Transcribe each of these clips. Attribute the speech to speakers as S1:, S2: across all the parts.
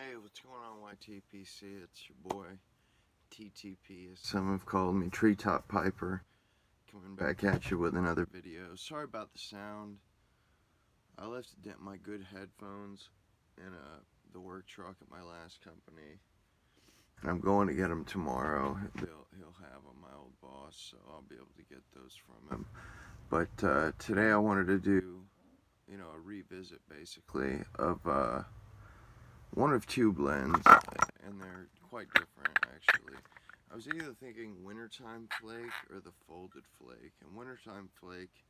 S1: Hey, what's going on, YTPC? It's your boy, TTP, as some have called me, Treetop Piper, coming back at you with another video. Sorry about the sound. I left my good headphones in the work truck at my last company, and I'm going to get them tomorrow. He'll have them, my old boss, so I'll be able to get those from him. But today I wanted to do, a revisit, basically, of one of two blends, and they're quite different, actually. I was either thinking wintertime flake or the folded flake, and wintertime flake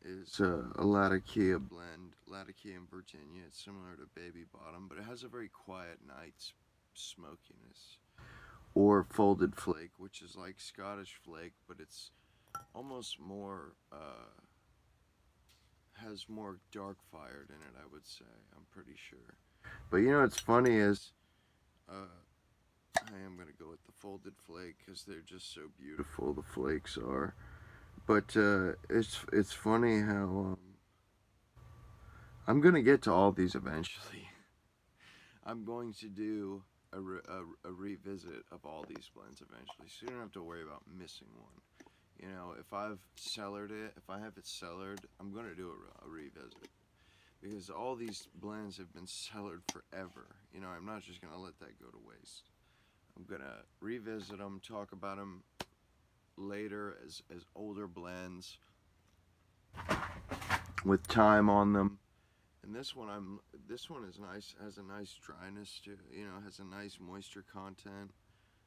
S1: is a Latakia blend, Latakia in Virginia. It's similar to Baby Bottom, but it has a very quiet night smokiness. Or folded flake, which is like Scottish flake, but it's almost more, has more dark fired in it, I would say. I'm pretty sure. But what's funny is, I am going to go with the folded flake because they're just so beautiful, the flakes are. But it's funny how I'm going to get to all these eventually. I'm going to do a revisit of all these blends eventually, so you don't have to worry about missing one. If I've cellared it, if I have it cellared, I'm going to do a revisit. Because all these blends have been cellared forever. I'm not just going to let that go to waste. I'm going to revisit them, talk about them later as older blends with time on them. And this one is nice, has a nice dryness to it, has a nice moisture content.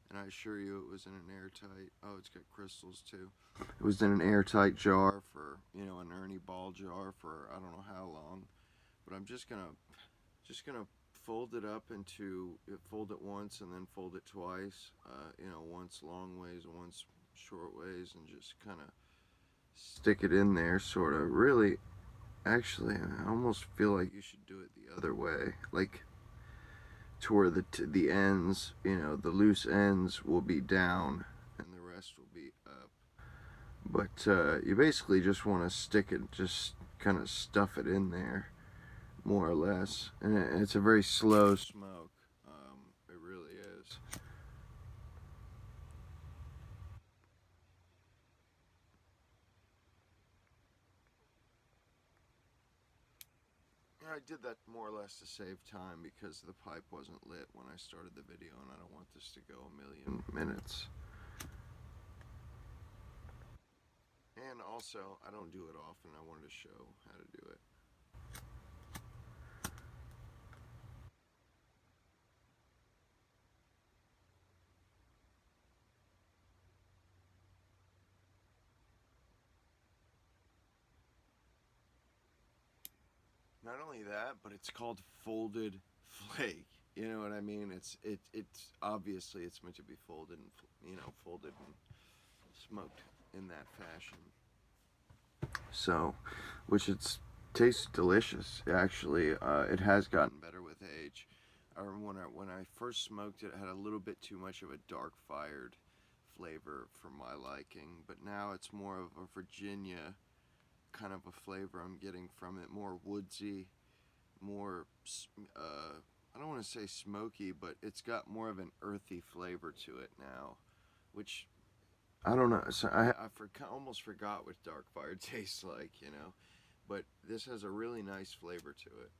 S1: And I assure you it was in an airtight, it's got crystals too. It was in an airtight jar for, an Ernie Ball jar for I don't know how long. But I'm just gonna fold it up fold it once and then fold it twice. Once long ways, once short ways, and just kind of stick it in there, sort of. Really, actually, I almost feel like you should do it the other way, like to where the ends, the loose ends will be down and the rest will be up. But you basically just want to stick it, just kind of stuff it in there, more or less. And it's a very slow smoke. It really is. I did that more or less to save time because the pipe wasn't lit when I started the video, and I don't want this to go a million minutes. And also, I don't do it often. I wanted to show how to do it. Not only that, but it's called folded flake. You know what I mean? It's obviously it's meant to be folded and folded and smoked in that fashion. So, which tastes delicious. Actually, it has gotten better with age. I remember when I first smoked it, it had a little bit too much of a dark fired flavor for my liking, but now it's more of a Virginia kind of a flavor I'm getting from it, more woodsy, more I don't want to say smoky, but it's got more of an earthy flavor to it now, which I don't know. So I almost forgot what dark fire tastes like, but this has a really nice flavor to it.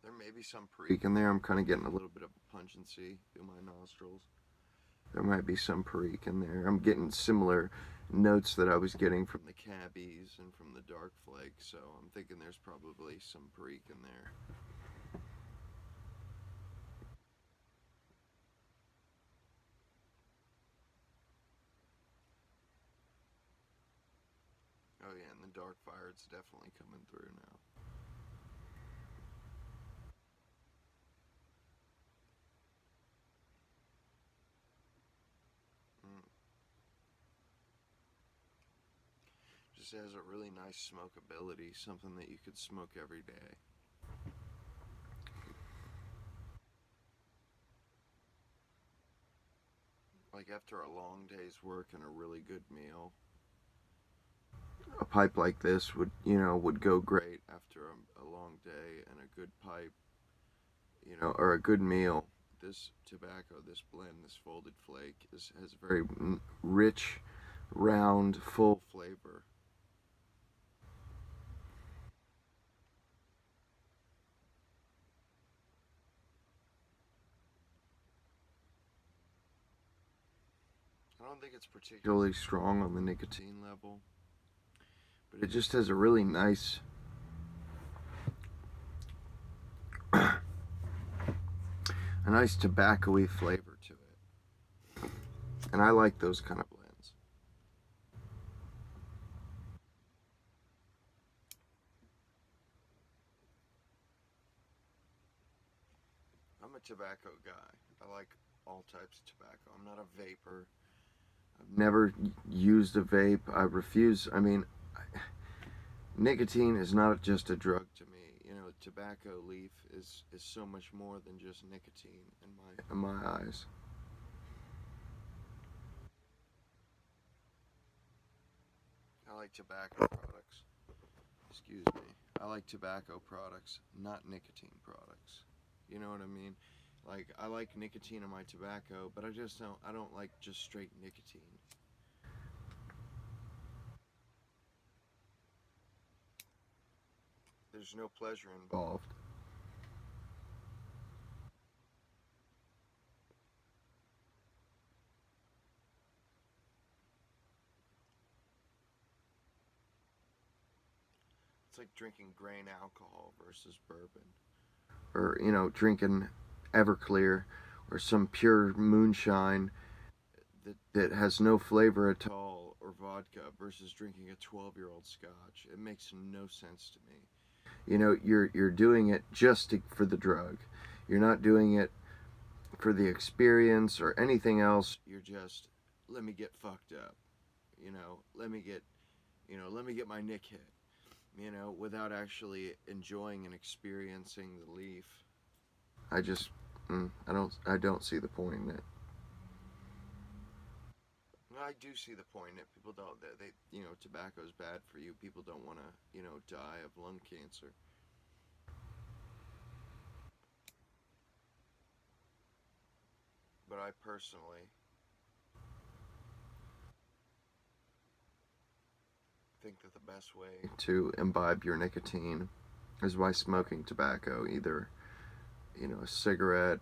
S1: There may be some perique in there. I'm kind of getting a little bit of a pungency through my nostrils. There might be some perique in there. I'm getting similar notes that I was getting from the cabbies and from the dark flake, so I'm thinking there's probably some perique in there. Oh yeah, and the dark fire, it's definitely coming through now. Mm. Just has a really nice smokability, something that you could smoke every day. Like after a long day's work and a really good meal, a pipe like this would go great after a long day, and a good pipe, or a good meal. This tobacco, this blend, this folded flake has very rich, round, full flavor. I don't think it's particularly strong on the nicotine level, but it just has a really nice, a nice tobacco-y flavor to it. And I like those kind of blends. I'm a tobacco guy. I like all types of tobacco. I'm not a vapor. I've never used a vape. I refuse. I mean, nicotine is not just a drug to me. Tobacco leaf is so much more than just nicotine in my eyes. I like tobacco products. Excuse me. I like tobacco products, not nicotine products. You know what I mean? Like I like nicotine in my tobacco, but I don't like just straight nicotine. There's no pleasure involved. It's like drinking grain alcohol versus bourbon. Or, drinking Everclear or some pure moonshine that has no flavor at all, or vodka versus drinking a 12-year-old scotch. It makes no sense to me. You're doing it just for the drug. You're not doing it for the experience or anything else. You're just, let me get fucked up. Let me get, let me get my nick hit. Without actually enjoying and experiencing the leaf. I just, I don't see the point in it. I do see the point in it. People don't, tobacco's bad for you. People don't want to, die of lung cancer. But I personally think that the best way to imbibe your nicotine is by smoking tobacco, either, a cigarette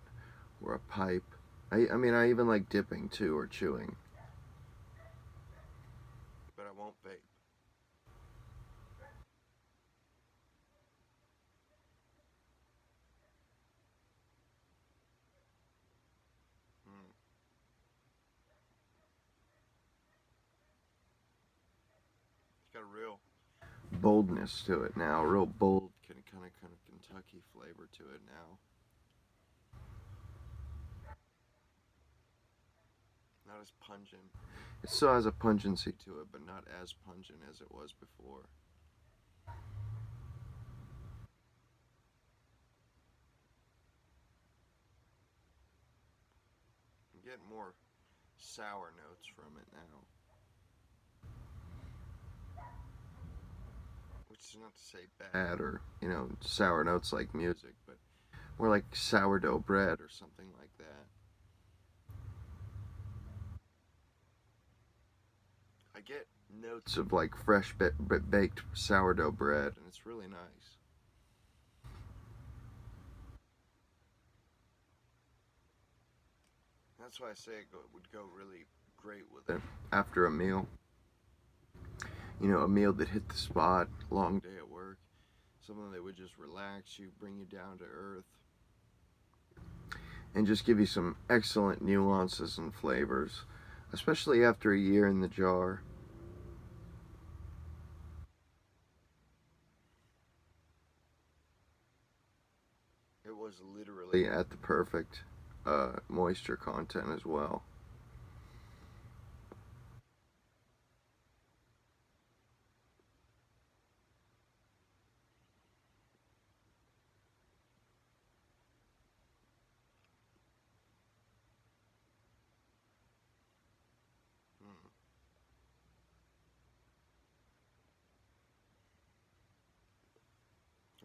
S1: or a pipe. I mean, I even like dipping too, or chewing. But I won't vape. Mm. It's got a real boldness to it now, a real bold kind of Kentucky flavor to it now. Not as pungent. It still has a pungency to it, but not as pungent as it was before. I'm getting more sour notes from it now. Which is not to say bad, or, sour notes like music, but more like sourdough bread or something like that. I get notes of like fresh baked sourdough bread, and it's really nice. That's why I say it would go really great with it after a meal. A meal that hit the spot, long day at work, something that would just relax you, bring you down to earth, and just give you some excellent nuances and flavors, especially after a year in the jar. It was literally at the perfect moisture content as well.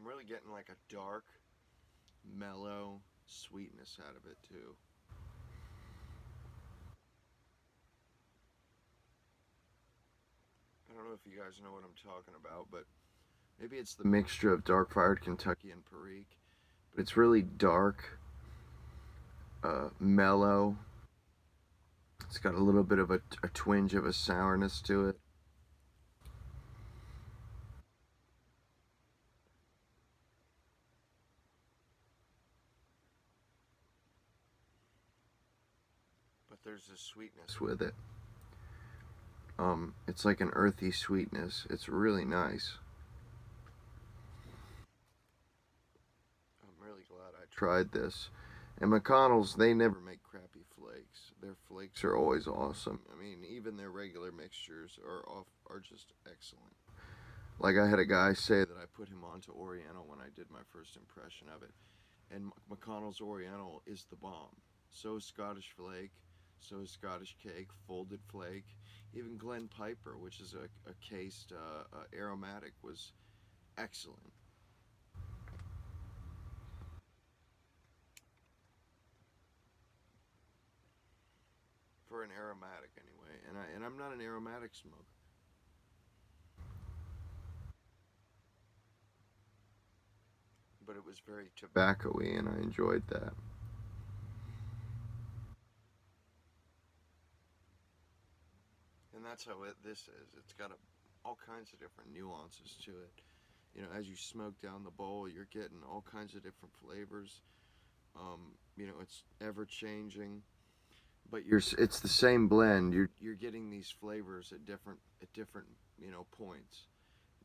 S1: I'm really getting like a dark, mellow sweetness out of it too. I don't know if you guys know what I'm talking about, but maybe it's the mixture of dark fired Kentucky and Perique. But it's really dark, mellow. It's got a little bit of a twinge of a sourness to it. But there's a sweetness with it. It's like an earthy sweetness. It's really nice. I'm really glad I tried this. And McConnell's, they never make crappy flakes. Their flakes are always awesome. I mean, even their regular mixtures are just excellent. Like I had a guy say that I put him onto Oriental when I did my first impression of it. And McConnell's Oriental is the bomb. So is Scottish Flake, so is Scottish Cake, Folded Flake. Even Glen Piper, which is a cased aromatic, was excellent. For an aromatic anyway. And I'm not an aromatic smoker. But it was very tobacco-y and I enjoyed that. And that's how this is. It's got all kinds of different nuances to it. You know, as you smoke down the bowl, you're getting all kinds of different flavors. You know, it's ever changing, but it's the same blend. You're getting these flavors at different points.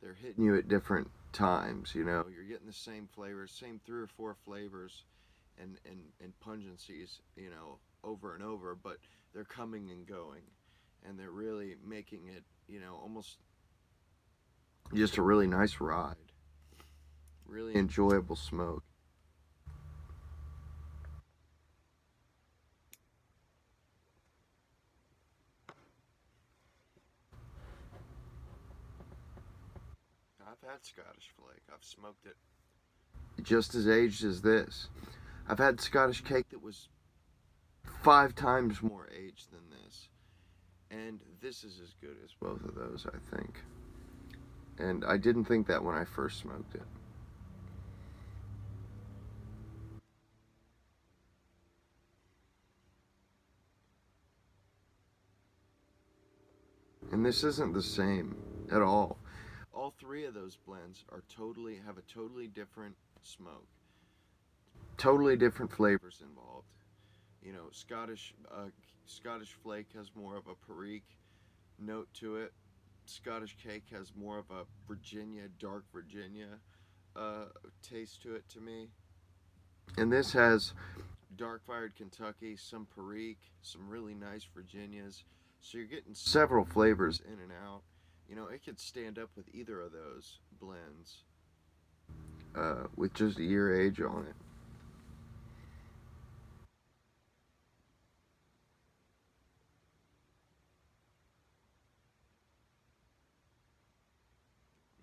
S1: They're hitting you at different times. You know, you're getting the same flavors, same 3 or 4 flavors, and pungencies. You know, over and over, but they're coming and going, and they're really making it. You know, almost just a really nice ride. Really enjoyable smoke. I've had Scottish Flake. I've smoked it just as aged as this. I've had Scottish Cake that was 5 times more aged than this. And this is as good as both of those, I think. And I didn't think that when I first smoked it. And this isn't the same at all. All 3 of those blends have a totally different smoke. Totally different flavors involved. You know, Scottish Flake has more of a Perique note to it. Scottish Cake has more of a dark Virginia taste to it to me. And this has dark fired Kentucky, some Perique, some really nice Virginias. So you're getting several flavors in and out. You know, it could stand up with either of those blends with just a year age on it.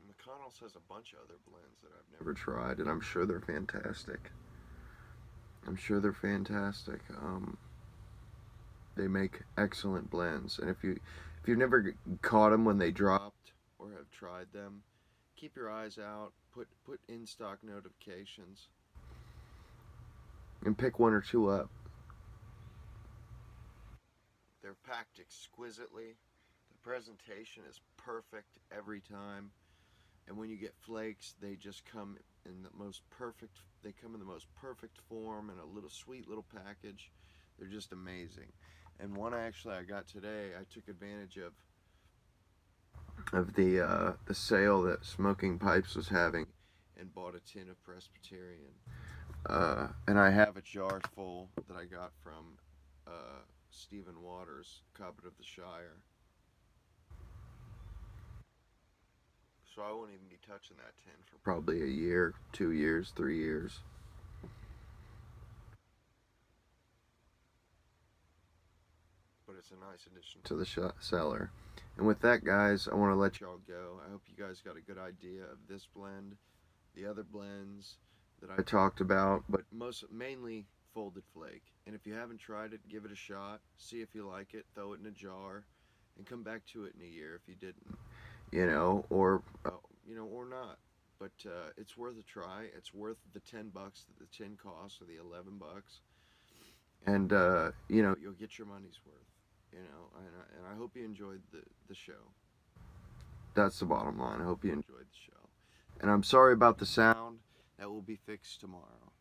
S1: McConnell's has a bunch of other blends that I've never tried, and I'm sure they're fantastic. I'm sure they're fantastic. They make excellent blends, and if you've never caught them when they dropped or have tried them, keep your eyes out. Put in stock notifications, and pick 1 or 2 up. They're packed exquisitely. The presentation is perfect every time. And when you get flakes, they just come in the most perfect. They come in the most perfect form in a little sweet little package. They're just amazing. And one actually I got today, I took advantage of the sale that Smoking Pipes was having, and bought a tin of Presbyterian. And I have a jar full that I got from Stephen Waters, Cobbett of the Shire. So I won't even be touching that tin for probably a year, 2 years, 3 years. But it's a nice addition to the cellar. And with that, guys, I want to let y'all go. I hope you guys got a good idea of this blend. the other blends that I talked about, but mainly folded flake. And if you haven't tried it, give it a shot. See if you like it. Throw it in a jar, and come back to it in a year if you didn't, or not. But it's worth a try. It's worth the $10 that the tin costs, or the $11, and you'll get your money's worth. And I hope you enjoyed the show. That's the bottom line. I hope you enjoyed the show. And I'm sorry about the sound. That will be fixed tomorrow.